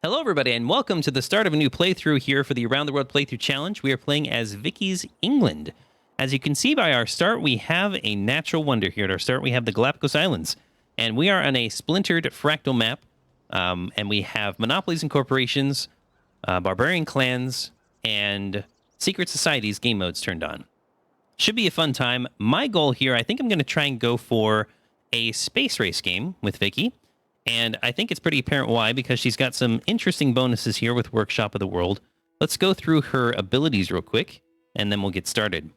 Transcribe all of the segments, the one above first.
Hello, everybody, and welcome to the start of a new playthrough here for the Around the World Playthrough Challenge. We are playing as Vicky's England. As you can see by our start, we have a natural wonder here. At our start, we have the Galapagos Islands, and we are on a splintered fractal map, and we have monopolies and corporations, barbarian clans, and secret societies game modes turned on. Should be a fun time. My goal here, I think I'm going to try and go for a space race game with Vicky. And I think it's pretty apparent why, because she's got some interesting bonuses here with Workshop of the World. Let's go through her abilities real quick, and then we'll get started.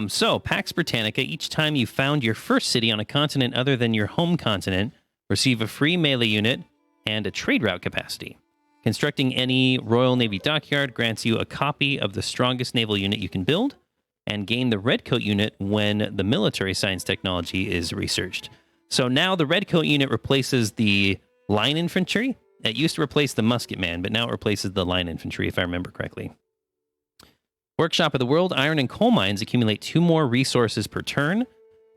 So, Pax Britannica, each time you found your first city on a continent other than your home continent, receive a free melee unit and a trade route capacity. Constructing any Royal Navy dockyard grants you a copy of the strongest naval unit you can build, and gain the Redcoat unit when the military science technology is researched. So now the Redcoat unit replaces the line infantry. It used to replace the musket man, but now it replaces the line infantry, if I remember correctly. Workshop of the World, iron and coal mines accumulate 2 more resources per turn,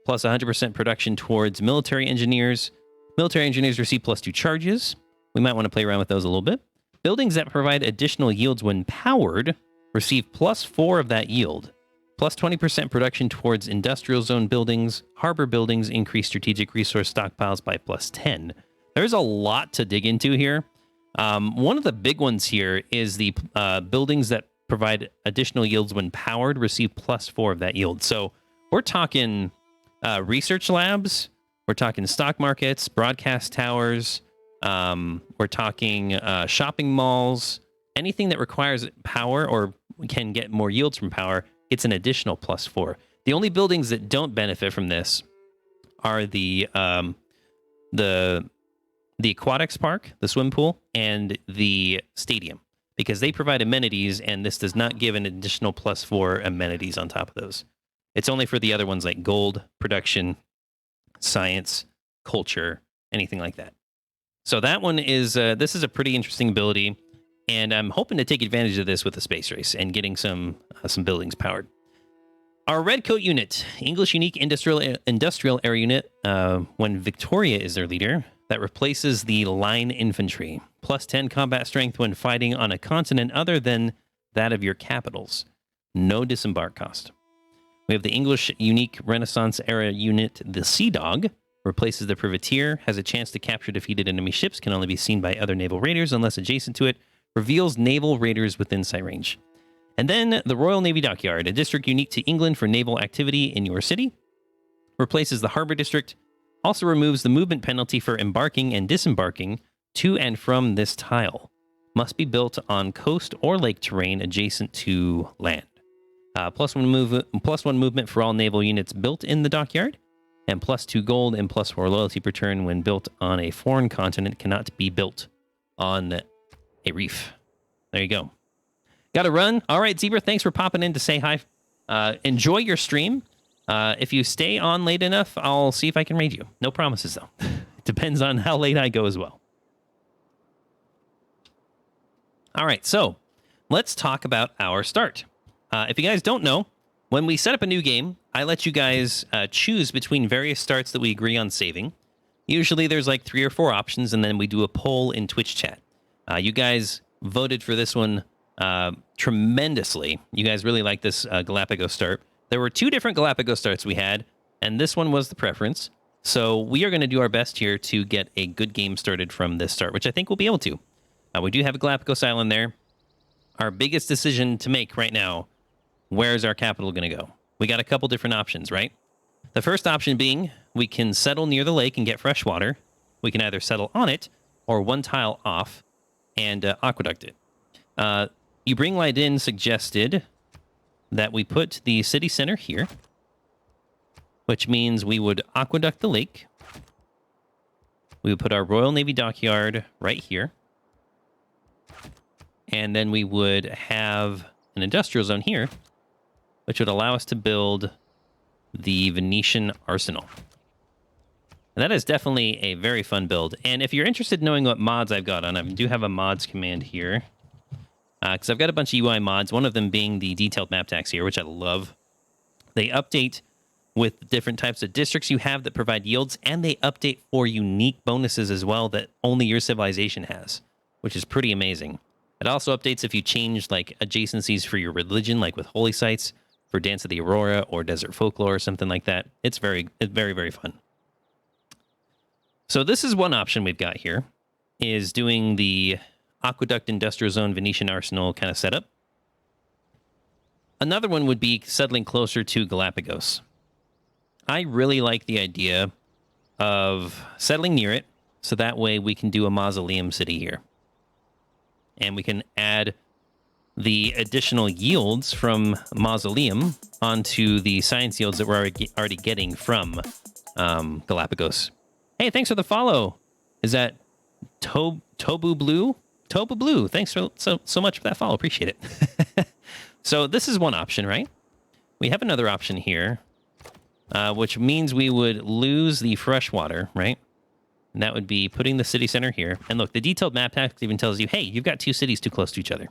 plus 100% production towards military engineers. Military engineers receive plus 2 charges. We might want to play around with those a little bit. Buildings that provide additional yields when powered receive plus 4 of that yield. Plus 20% production towards industrial zone buildings. Harbor buildings increase strategic resource stockpiles by plus 10. There's a lot to dig into here. One of the big ones here is the buildings that provide additional yields when powered receive plus 4 of that yield. So we're talking research labs. We're talking stock markets, broadcast towers. We're talking shopping malls. Anything that requires power or can get more yields from power, it's an additional plus 4. The only buildings that don't benefit from this are the aquatics park, the swim pool, and the stadium, because they provide amenities, and this does not give an additional plus 4 amenities on top of those. It's only for the other ones like gold, production, science, culture, anything like that. So that one is, this is a pretty interesting ability. And I'm hoping to take advantage of this with the space race and getting some buildings powered. Our Redcoat unit, English Unique Industrial Air Unit, when Victoria is their leader, that replaces the line infantry. Plus 10 combat strength when fighting on a continent other than that of your capitals. No disembark cost. We have the English Unique Renaissance Era Unit, the Sea Dog, replaces the Privateer, has a chance to capture defeated enemy ships, can only be seen by other naval raiders unless adjacent to it, reveals naval raiders within sight range. And then the Royal Navy Dockyard, a district unique to England for naval activity in your city, replaces the Harbor District, also removes the movement penalty for embarking and disembarking to and from this tile. Must be built on coast or lake terrain adjacent to land. Plus one movement for all naval units built in the dockyard, and plus 2 gold and plus 4 loyalty per turn when built on a foreign continent cannot be built on a reef. There you go. Got to run. All right, Zebra, thanks for popping in to say hi. Enjoy your stream. If you stay on late enough, I'll see if I can raid you. No promises, though. It depends on how late I go as well. All right, so let's talk about our start. If you guys don't know, when we set up a new game, I let you guys choose between various starts that we agree on saving. Usually there's like 3 or 4 options, and then we do a poll in Twitch chat. You guys voted for this one tremendously. You guys really like this Galapagos start. There were 2 different Galapagos starts we had, and this one was the preference. So we are going to do our best here to get a good game started from this start, which I think we'll be able to. We do have a Galapagos Island there. Our biggest decision to make right now, where's our capital going to go? We got a couple different options, right? The first option being we can settle near the lake and get fresh water. We can either settle on it or 1 tile off and aqueduct it. You Bring Light In suggested that we put the city center here, which means we would aqueduct the lake. We would put our Royal Navy Dockyard right here. And then we would have an industrial zone here, which would allow us to build the Venetian Arsenal. And that is definitely a very fun build. And if you're interested in knowing what mods I've got on, I do have a mods command here. Because I've got a bunch of UI mods, one of them being the detailed map tags here, which I love. They update with different types of districts you have that provide yields, and they update for unique bonuses as well that only your civilization has, which is pretty amazing. It also updates if you change like adjacencies for your religion, like with holy sites, for Dance of the Aurora or Desert Folklore or something like that. It's very, very fun. So this is one option we've got here, is doing the Aqueduct Industrial Zone Venetian Arsenal kind of setup. Another one would be settling closer to Galapagos. I really like the idea of settling near it, so that way we can do a mausoleum city here. And we can add the additional yields from mausoleum onto the science yields that we're already getting from Galapagos. Hey, thanks for the follow. Is that Tobu Blue? Tobu Blue, thanks so much for that follow. Appreciate it. So this is one option, right? We have another option here, which means we would lose the fresh water, right? And that would be putting the city center here. And look, the detailed map text even tells you, hey, you've got two cities too close to each other.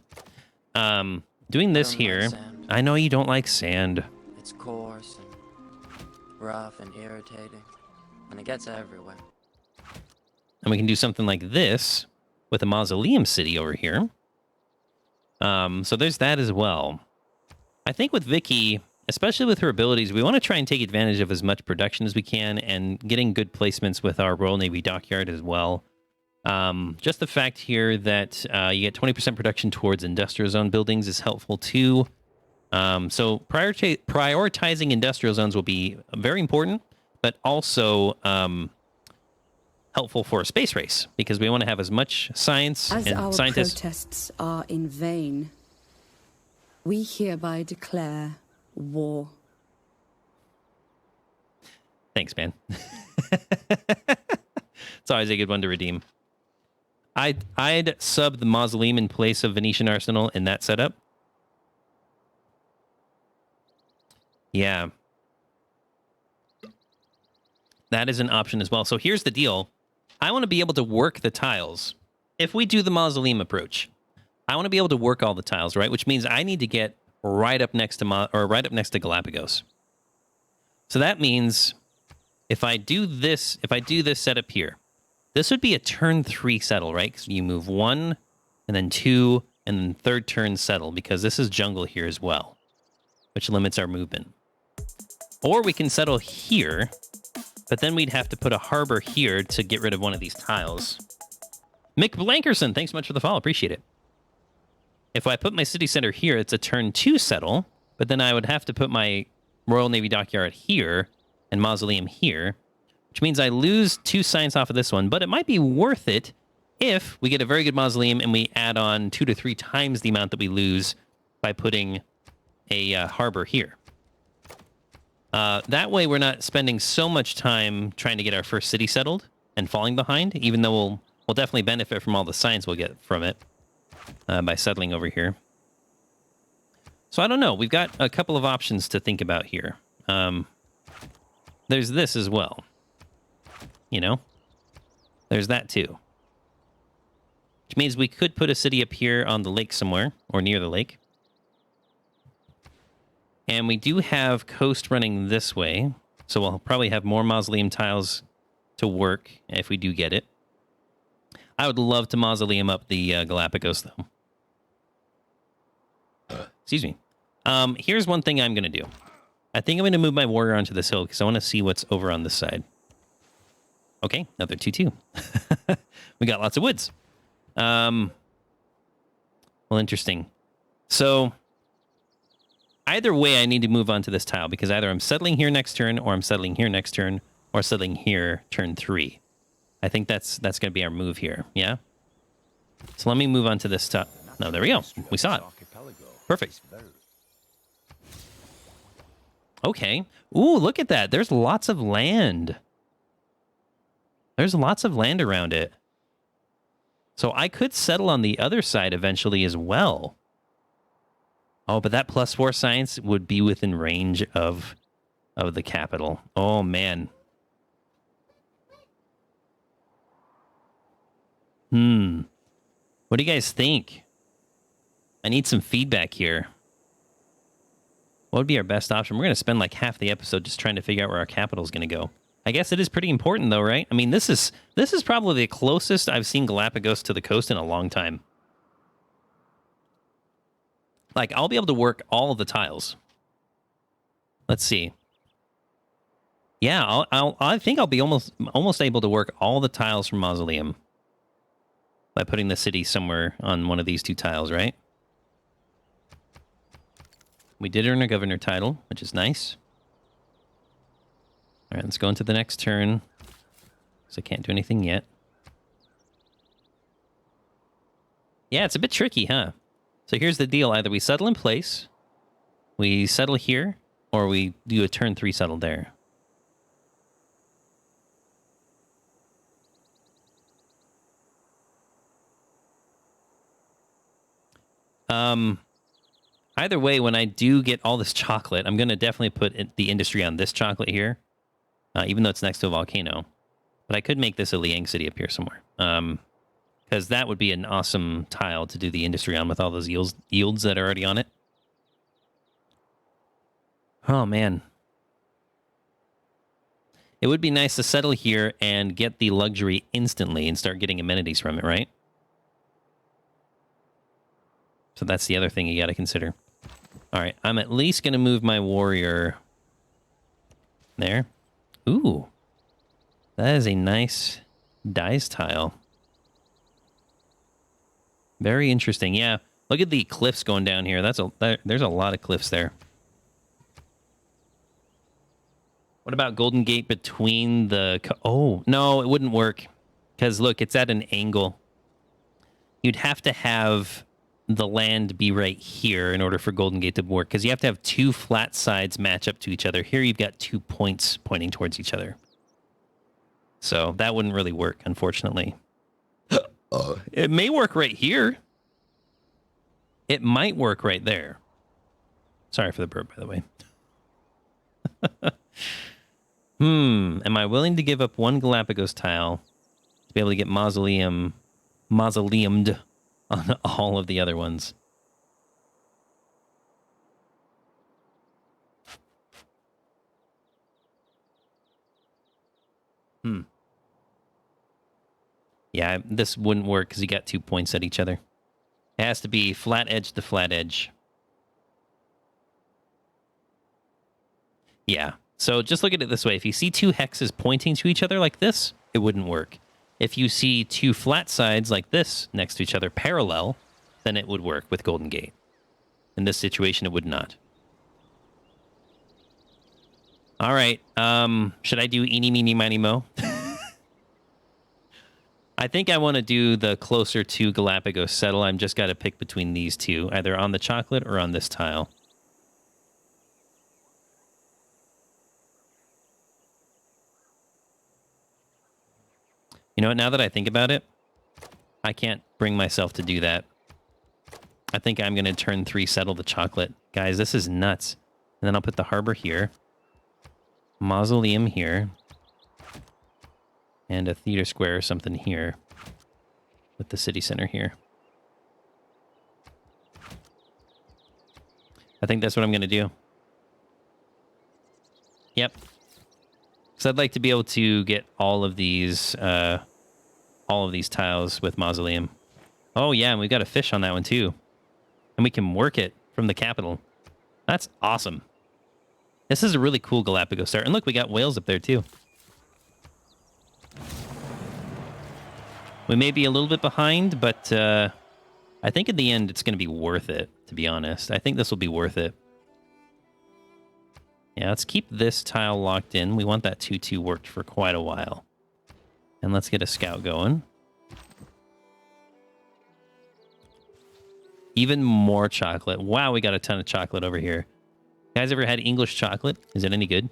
Doing this here, I know you don't like sand. It's coarse and rough and irritating, and it gets everywhere. And we can do something like this with a mausoleum city over here. So there's that as well. I think with Vicky, especially with her abilities, we want to try and take advantage of as much production as we can and getting good placements with our Royal Navy dockyard as well. Just the fact here that you get 20% production towards industrial zone buildings is helpful too. So prioritizing industrial zones will be very important, but also helpful for a space race because we want to have as much science and scientists. As our protests are in vain, we hereby declare war. Thanks, man. It's always a good one to redeem. I'd sub the mausoleum in place of Venetian Arsenal in that setup. Yeah. That is an option as well. So here's the deal. I want to be able to work the tiles. If we do the mausoleum approach, I want to be able to work all the tiles, right? Which means I need to get right up next to Galapagos. So that means if I do this setup here, this would be a turn 3 settle, right? Because you move 1 and then 2 and then third turn settle because this is jungle here as well, which limits our movement. Or we can settle here, but then we'd have to put a harbor here to get rid of one of these tiles. Mick Blankerson, thanks so much for the follow. Appreciate it. If I put my city center here, it's a turn 2 settle, but then I would have to put my Royal Navy dockyard here and mausoleum here, which means I lose 2 science off of this one, but it might be worth it if we get a very good mausoleum and we add on 2 to 3 times the amount that we lose by putting a harbor here. That way we're not spending so much time trying to get our first city settled and falling behind, even though we'll definitely benefit from all the science we'll get from it by settling over here. So I don't know. We've got a couple of options to think about here. There's this as well. You know? There's that too. Which means we could put a city up here on the lake somewhere, or near the lake. And we do have coast running this way, so we'll probably have more mausoleum tiles to work if we do get it. I would love to mausoleum up the Galapagos, though. Excuse me. Here's one thing I'm going to do. I think I'm going to move my warrior onto this hill because I want to see what's over on this side. Okay, another 2-2. We got lots of woods. Well, interesting. So either way, I need to move on to this tile because either I'm settling here next turn, or I'm settling here next turn, or settling here turn 3. I think that's going to be our move here. Yeah. So let me move on to this tile. No, there we go. We saw it. Perfect. Okay. Ooh, look at that. There's lots of land. There's lots of land around it. So I could settle on the other side eventually as well. Oh, but that +4 science would be within range of the capital. Oh, man. What do you guys think? I need some feedback here. What would be our best option? We're going to spend like half the episode just trying to figure out where our capital is going to go. I guess it is pretty important though, right? I mean, this is probably the closest I've seen Galapagos to the coast in a long time. Like, I'll be able to work all of the tiles. Let's see. Yeah, I think I'll be almost able to work all the tiles from Mausoleum by putting the city somewhere on one of these two tiles, right? We did earn a governor title, which is nice. All right, let's go into the next turn, because I can't do anything yet. Yeah, it's a bit tricky, huh? So here's the deal. Either we settle in place, we settle here, or we do a turn 3 settle there. Either way, when I do get all this chocolate, I'm going to definitely put the industry on this chocolate here, even though it's next to a volcano. But I could make this a Liang city up here somewhere, because that would be an awesome tile to do the industry on with all those yields that are already on it. Oh, man. It would be nice to settle here and get the luxury instantly and start getting amenities from it, right? So that's the other thing you got to consider. All right, I'm at least going to move my warrior there. Ooh, that is a nice dice tile. Very interesting. Yeah, look at the cliffs going down here. There's a lot of cliffs there. What about Golden Gate between the... Oh, no, it wouldn't work. Because, look, it's at an angle. You'd have to have the land be right here in order for Golden Gate to work, because you have to have two flat sides match up to each other. Here you've got 2 points pointing towards each other. So that wouldn't really work, unfortunately. It may work right here. It might work right there. Sorry for the burp, by the way. Am I willing to give up 1 Galapagos tile to be able to get mausoleumed on all of the other ones? Yeah, this wouldn't work because you got 2 points at each other. It has to be flat edge to flat edge. Yeah, so just look at it this way. If you see 2 hexes pointing to each other like this, it wouldn't work. If you see 2 flat sides like this next to each other parallel, then it would work with Golden Gate. In this situation, it would not. All right, should I do eeny, meeny, miny, mo? I think I want to do the closer to Galapagos settle. I've just got to pick between these two, either on the chocolate or on this tile. You know what, now that I think about it, I can't bring myself to do that. I think I'm going to turn 3 settle the chocolate. Guys, this is nuts. And then I'll put the harbor here. Mausoleum here. And a theater square or something here. With the city center here. I think that's what I'm going to do. Yep. Because I'd like to be able to get all of these tiles with Mausoleum. Oh yeah, and we've got a fish on that one too. And we can work it from the capital. That's awesome. This is a really cool Galapagos start. And look, we got whales up there too. We may be a little bit behind, but I think in the end it's going to be worth it, to be honest. I think this will be worth it. Yeah, let's keep this tile locked in. We want that 2-2 worked for quite a while. And let's get a scout going. Even more chocolate. Wow, we got a ton of chocolate over here. Guys ever had English chocolate? Is it any good?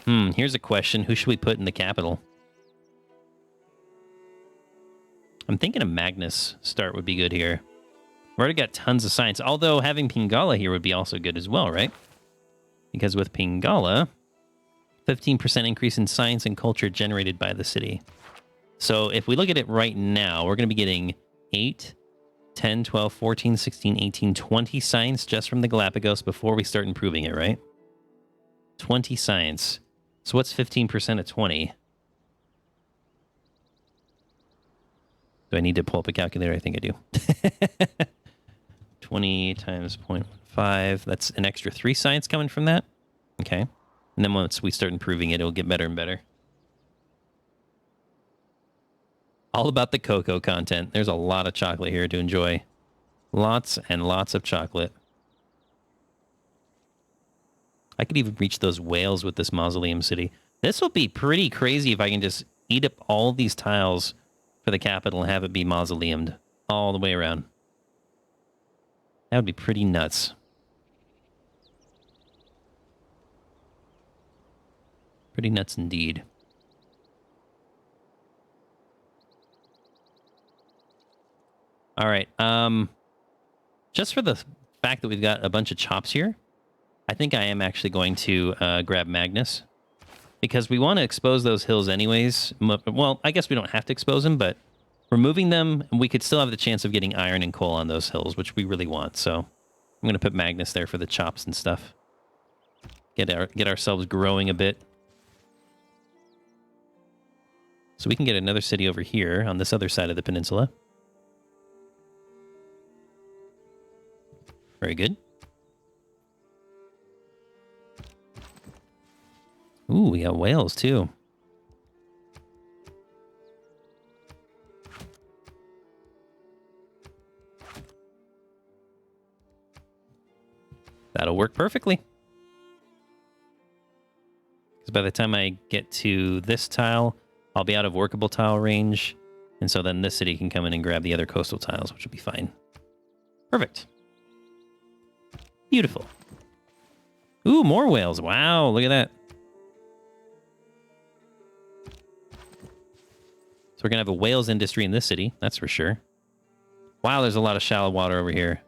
Here's a question. Who should we put in the capital? I'm thinking a Magnus start would be good here. We've already got tons of science, although having Pingala here would be also good as well, right? Because with Pingala, 15% increase in science and culture generated by the city. So if we look at it right now, we're going to be getting 8, 10, 12, 14, 16, 18, 20 science just from the Galapagos before we start improving it, right? 20 science. So what's 15% of 20? Do I need to pull up a calculator? I think I do. 20 times 0.15. That's an extra 3 science coming from that. Okay. And then once we start improving it, it'll get better and better. All about the cocoa content. There's a lot of chocolate here to enjoy. Lots and lots of chocolate. I could even reach those whales with this mausoleum city. This will be pretty crazy if I can just eat up all these tiles for the capital and have it be mausoleumed all the way around. That would be pretty nuts. Pretty nuts indeed. All right. Just for the fact that we've got a bunch of chops here, I think I am actually going to grab Magnus. Because we want to expose those hills anyways. Well, I guess we don't have to expose them, but removing them, and we could still have the chance of getting iron and coal on those hills, which we really want. So I'm going to put Magnus there for the chops and stuff. Get ourselves growing a bit. So we can get another city over here on this other side of the peninsula. Very good. Ooh, we got whales too. That'll work perfectly. Because by the time I get to this tile, I'll be out of workable tile range. And so then this city can come in and grab the other coastal tiles, which will be fine. Perfect. Beautiful. Ooh, more whales. Wow, look at that. So we're going to have a whales industry in this city, that's for sure. Wow, there's a lot of shallow water over here.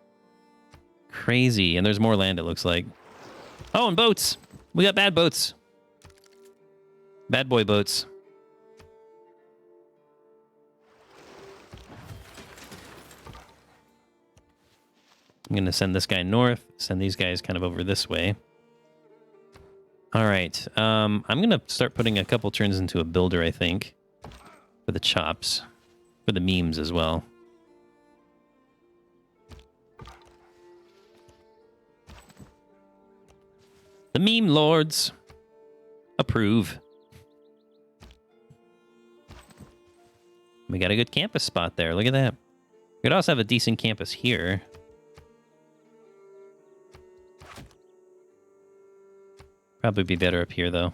Crazy. And there's more land, it looks like. Oh, and boats. We got bad boats. Bad boy boats. I'm going to send this guy north, send these guys kind of over this way. All right. I'm going to start putting a couple turns into a builder, I think. For the chops. For the memes as well. The meme lords approve. We got a good campus spot there. Look at that. We could also have a decent campus here. Probably be better up here, though.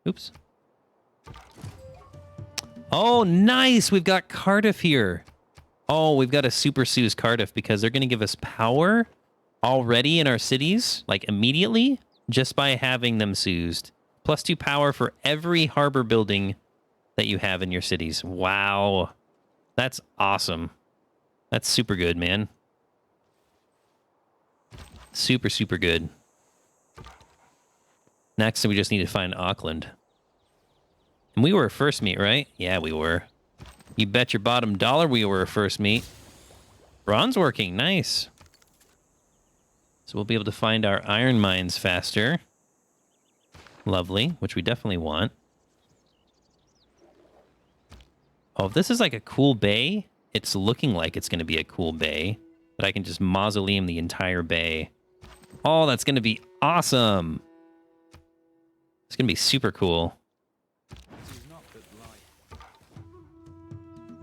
Oops. Oh, nice! We've got Cardiff here. Oh, we've got a super Sue's Cardiff because they're going to give us power already in our cities, like immediately, just by having them Sue'd. +2 power for every harbor building that you have in your cities. Wow. That's awesome. That's super good, man. Super, super good. Next, we just need to find Auckland. And we were a first meet, right? Yeah, we were. You bet your bottom dollar we were a first meet. Bronze working, nice. So we'll be able to find our iron mines faster. Lovely, which we definitely want. Oh, if this is like a cool bay, it's looking like it's going to be a cool bay. That I can just mausoleum the entire bay. Oh, that's going to be awesome. It's going to be super cool.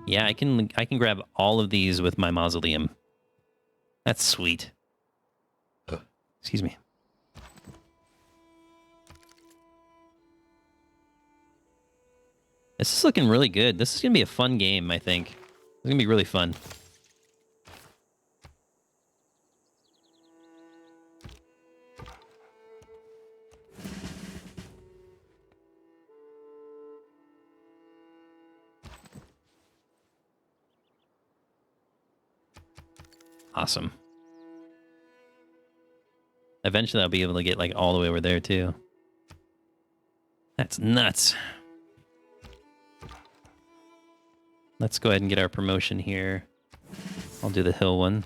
Yeah, I can grab all of these with my mausoleum. That's sweet. Excuse me. This is looking really good. This is going to be a fun game, I think. It's going to be really fun. Awesome. Eventually I'll be able to get like all the way over there too. That's nuts. Let's go ahead and get our promotion here. I'll do the hill one.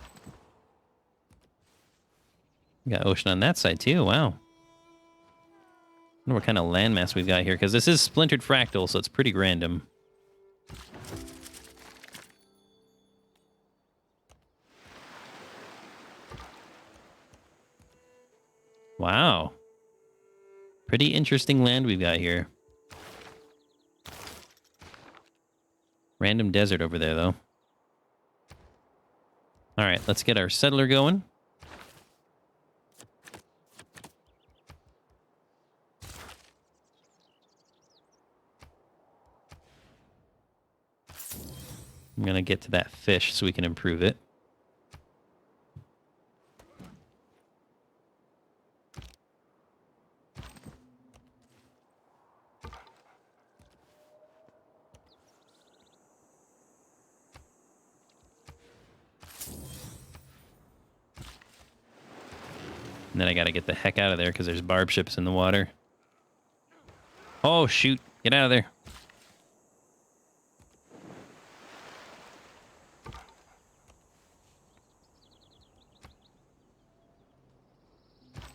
We got ocean on that side too. Wow. I wonder what kind of landmass we've got here, because this is splintered fractal, so it's pretty random. Wow. Pretty interesting land we've got here. Random desert over there, though. All right, let's get our settler going. I'm going to get to that fish so we can improve it. And then I got to get the heck out of there because there's barb ships in the water. Oh, shoot. Get out of there.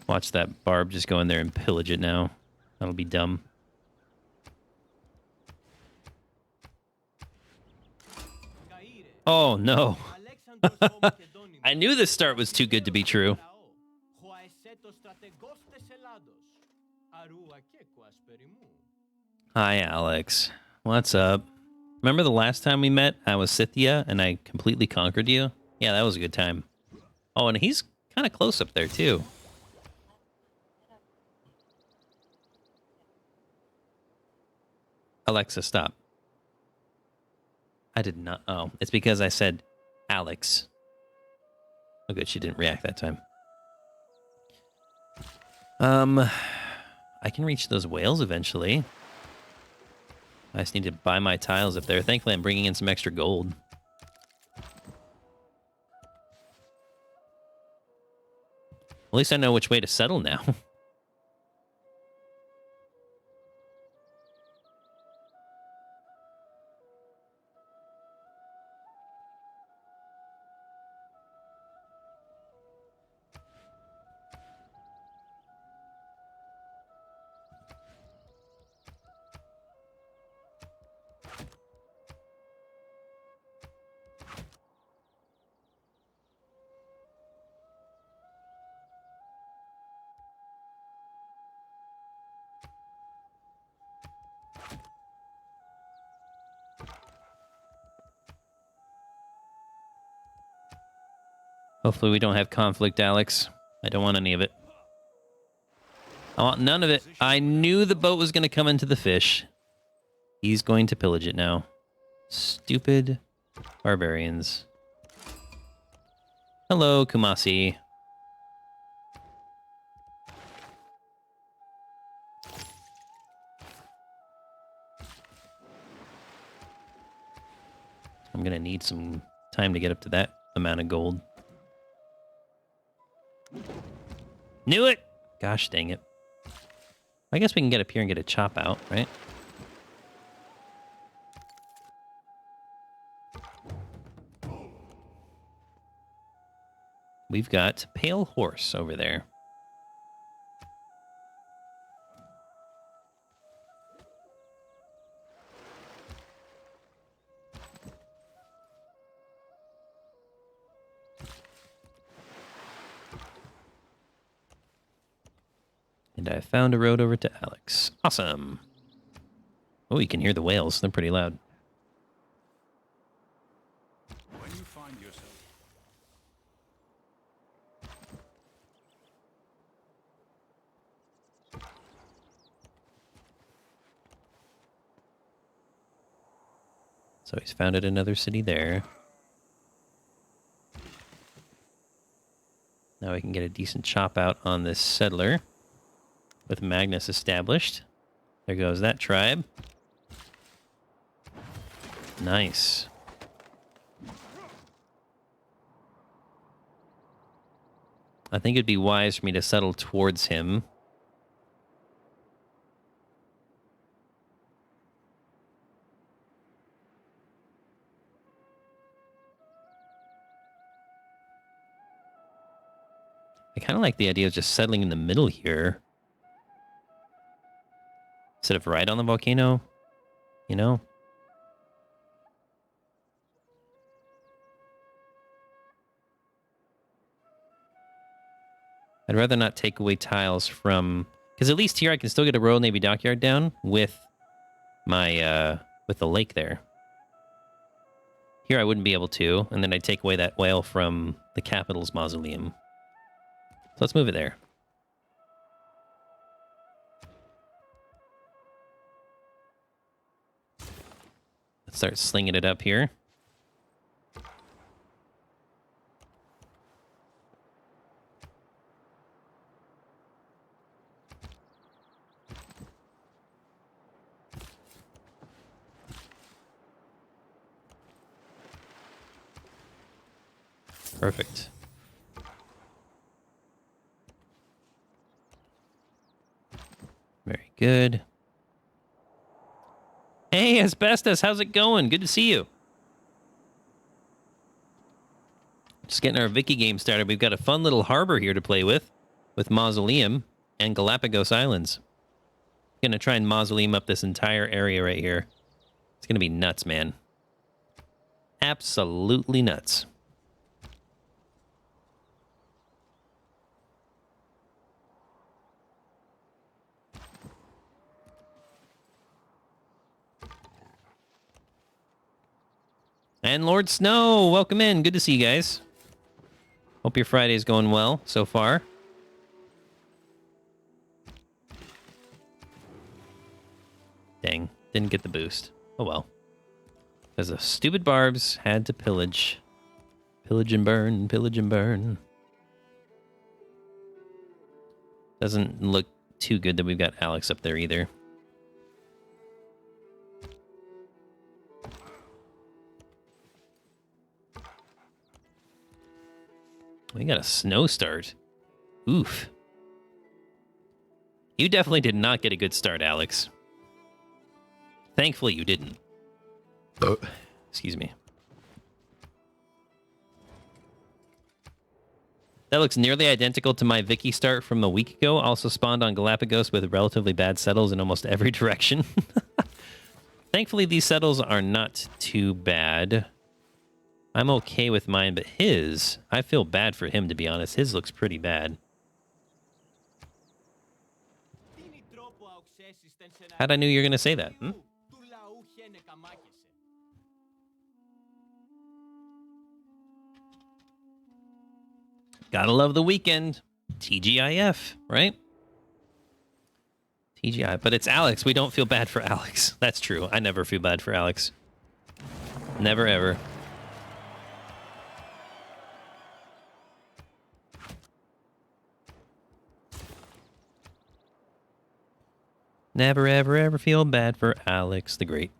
Watch that barb just go in there and pillage it now. That'll be dumb. Oh, no. I knew this start was too good to be true. Hi, Alex. What's up? Remember the last time we met? I was Scythia, and I completely conquered you? Yeah, that was a good time. Oh, and he's kind of close up there, too. Alexa, stop. I did not... Oh, it's because I said Alex. Oh, good, she didn't react that time. I can reach those whales eventually. I just need to buy my tiles up there. Thankfully, I'm bringing in some extra gold. At least I know which way to settle now. Hopefully we don't have conflict, Alex. I don't want any of it. I want none of it. I knew the boat was going to come into the fish. He's going to pillage it now. Stupid barbarians. Hello, Kumasi. I'm going to need some time to get up to that amount of gold. Knew it! Gosh dang it. I guess we can get up here and get a chop out, right? We've got Pale Horse over there. And I found a road over to Alex. Awesome. Oh, you can hear the whales. They're pretty loud. When you find yourself. So he's founded another city there. Now we can get a decent chop out on this settler. With Magnus established. There goes that tribe. Nice. I think it'd be wise for me to settle towards him. of like the idea of just settling in the middle here. Instead of right on the volcano, you know? I'd rather not take away tiles from... Because at least here I can still get a Royal Navy dockyard down with my, with the lake there. Here I wouldn't be able to, and then I'd take away that whale from the capital's mausoleum. So let's move it there. Let's start slinging it up here. Perfect. Very good. Hey, Asbestos, how's it going? Good to see you. Just getting our Vicky game started. We've got a fun little harbor here to play with Mausoleum and Galapagos Islands. Gonna try and Mausoleum up this entire area right here. It's gonna be nuts, man. Absolutely nuts. And Lord Snow, welcome in. Good to see you guys. Hope your Friday's going well so far. Dang, didn't get the boost. Oh well. Because the stupid barbs had to pillage. Pillage and burn, pillage and burn. Doesn't look too good that we've got Alex up there either. We got a snow start. Oof. You definitely did not get a good start, Alex. Thankfully, you didn't. Excuse me. That looks nearly identical to my Vicky start from a week ago. Also spawned on Galapagos with relatively bad settles in almost every direction. Thankfully, these settles are not too bad. I'm okay with mine, but his, I feel bad for him, to be honest. His looks pretty bad. How'd I knew you were going to say that? Hmm? Gotta love the weekend. TGIF, right? TGI. But it's Alex. We don't feel bad for Alex. That's true. I never feel bad for Alex. Never, ever. Never, ever, ever feel bad for Alex the Great.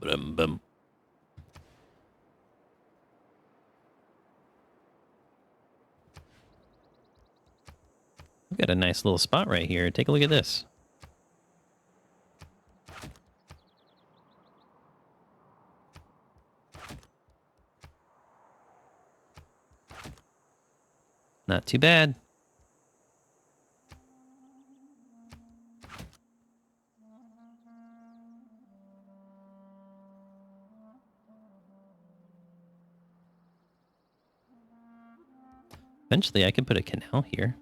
Bum. We've got a nice little spot right here. Take a look at this. Not too bad. Eventually, I can put a canal here.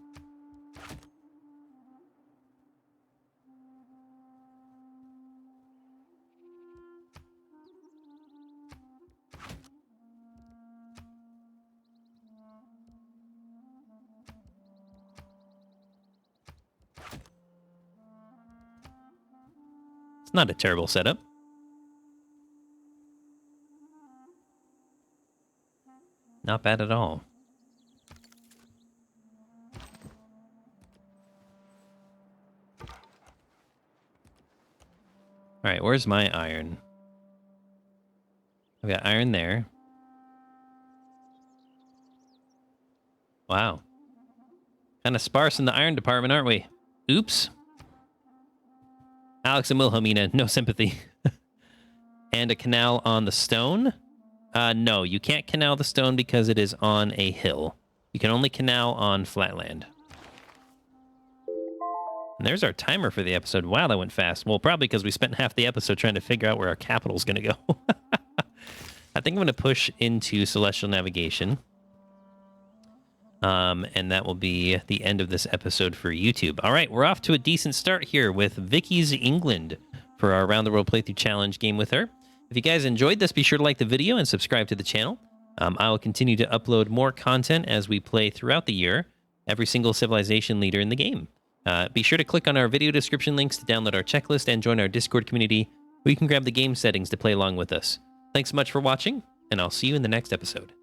It's not a terrible setup. Not bad at all. All right, where's my iron? I've got iron there. Wow. Kind of sparse in the iron department, aren't we? Oops. Alex and Wilhelmina, no sympathy. And a canal on the stone? No, you can't canal the stone because it is on a hill. You can only canal on flatland. And there's our timer for the episode. Wow, that went fast. Well, probably because we spent half the episode trying to figure out where our capital's going to go. I think I'm going to push into Celestial Navigation. And that will be the end of this episode for YouTube. All right, we're off to a decent start here with Vicky's England for our Around the World Playthrough Challenge game with her. If you guys enjoyed this, be sure to like the video and subscribe to the channel. I will continue to upload more content as we play throughout the year, every single civilization leader in the game. Be sure to click on our video description links to download our checklist and join our Discord community, where you can grab the game settings to play along with us. Thanks so much for watching, and I'll see you in the next episode.